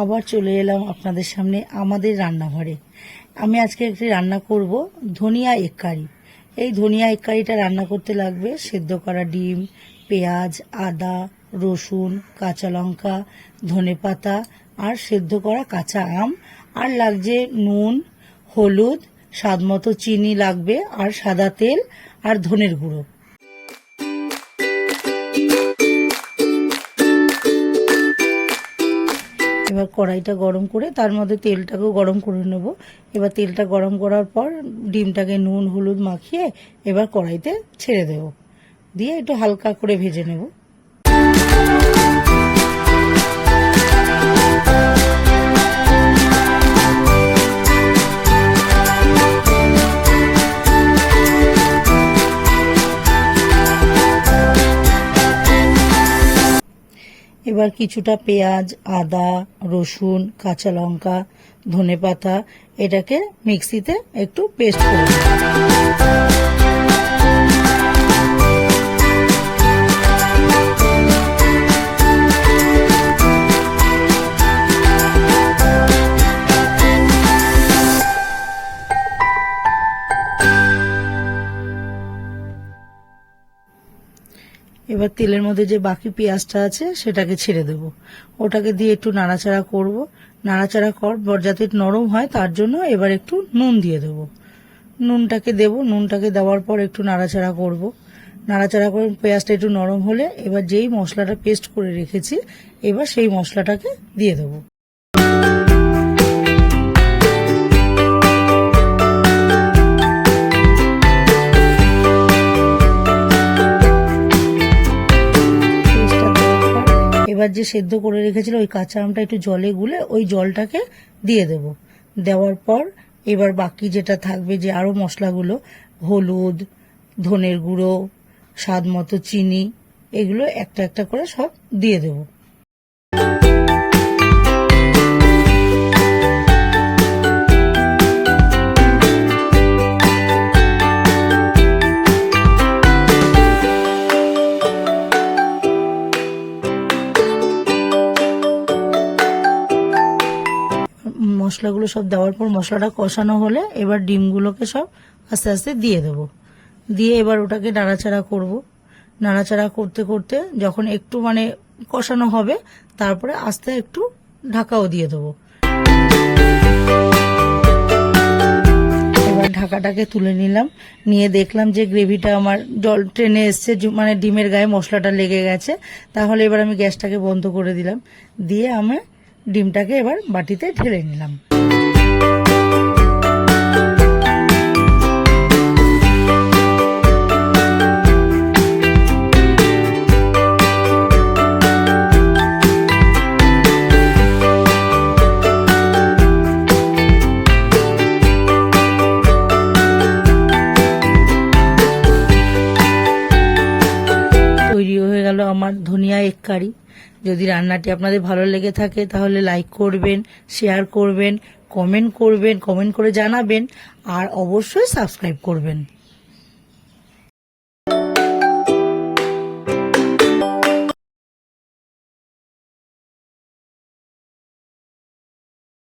আবার চলে এলাম আপনাদের সামনে আমাদের রান্নাঘরে। আমি আজকে একটি রান্না করব ধনিয়া এগ কারি। এই ধনিয়া এগ কারিটা রান্না করতে লাগবে সেদ্ধ করা ডিম, পেঁয়াজ, আদা, রসুন, কাঁচা লঙ্কা, ধনেপাতা আর সেদ্ধ করা কাঁচা আম, আর লাগছে নুন, হলুদ, স্বাদমতো চিনি লাগবে, আর সাদা তেল আর ধনের গুঁড়ো। এবার কড়াইটা গরম করে তার মধ্যে তেলটাকেও গরম করে নেব। এবার তেলটা গরম করার পর ডিমটাকে নুন হলুদ মাখিয়ে এবার কড়াইতে ছেড়ে দেব, দিয়ে একটু হালকা করে ভেজে নেব। এবার কিছুটা পেঁয়াজ, আদা, রসুন, কাঁচা লঙ্কা, ধনেপাতা এটাকে মিক্সিতে একটু পেস্ট করে নেব। এবার তেলের মধ্যে যে বাকি পেঁয়াজটা আছে সেটাকে ছেড়ে দেব, ওটাকে দিয়ে একটু নাড়াচাড়া করব। নাড়াচাড়া কর যাতে নরম হয় তার জন্য এবার একটু নুন দিয়ে দেব। নুনটাকে দেওয়ার পর একটু নাড়াচাড়া করব। নাড়াচাড়া করে পেঁয়াজটা একটু নরম হলে এবার যেই মশলাটা পেস্ট করে রেখেছি এবার সেই মশলাটাকে দিয়ে দেবো। এবার যে সেদ্ধ করে রেখেছিল ওই কাঁচা আমটা একটু জলে গুলে ওই জলটাকে দিয়ে দেব। দেওয়ার পর এবার বাকি যেটা থাকবে যে আরো মশলাগুলো, হলুদ, ধনের গুঁড়ো, স্বাদ মতো চিনি, এগুলো একটা একটা করে সব দিয়ে দেব। মশলাগুলো সব দেওয়ার পর মশলাটা কষানো হলে এবার ডিমগুলোকে সব আস্তে আস্তে দিয়ে দেব। দিয়ে এবার ওটাকে নাড়াচাড়া করব। নাড়াচাড়া করতে করতে যখন একটু কষানো হবে তারপরে আস্তে একটু ঢাকাও দিয়ে দেবো। এবার ঢাকাটাকে তুলে নিলাম, নিয়ে দেখলাম যে গ্রেভিটা আমার জল টেনে এসছে, ডিমের গায়ে মশলাটা লেগে গেছে। তাহলে এবার আমি গ্যাসটাকে বন্ধ করে দিলাম, দিয়ে আমি ডিমটাকে এবার বাটিতে ঢেলে নিলাম। তৈরি হয়ে গেল আমার ধনিয়া এগ কারি। যদি রান্নাটি আপনাদের ভালো লেগে থাকে তাহলে লাইক করবেন, শেয়ার করবেন, কমেন্ট করে জানাবেন, আর অবশ্যই সাবস্ক্রাইব করবেন।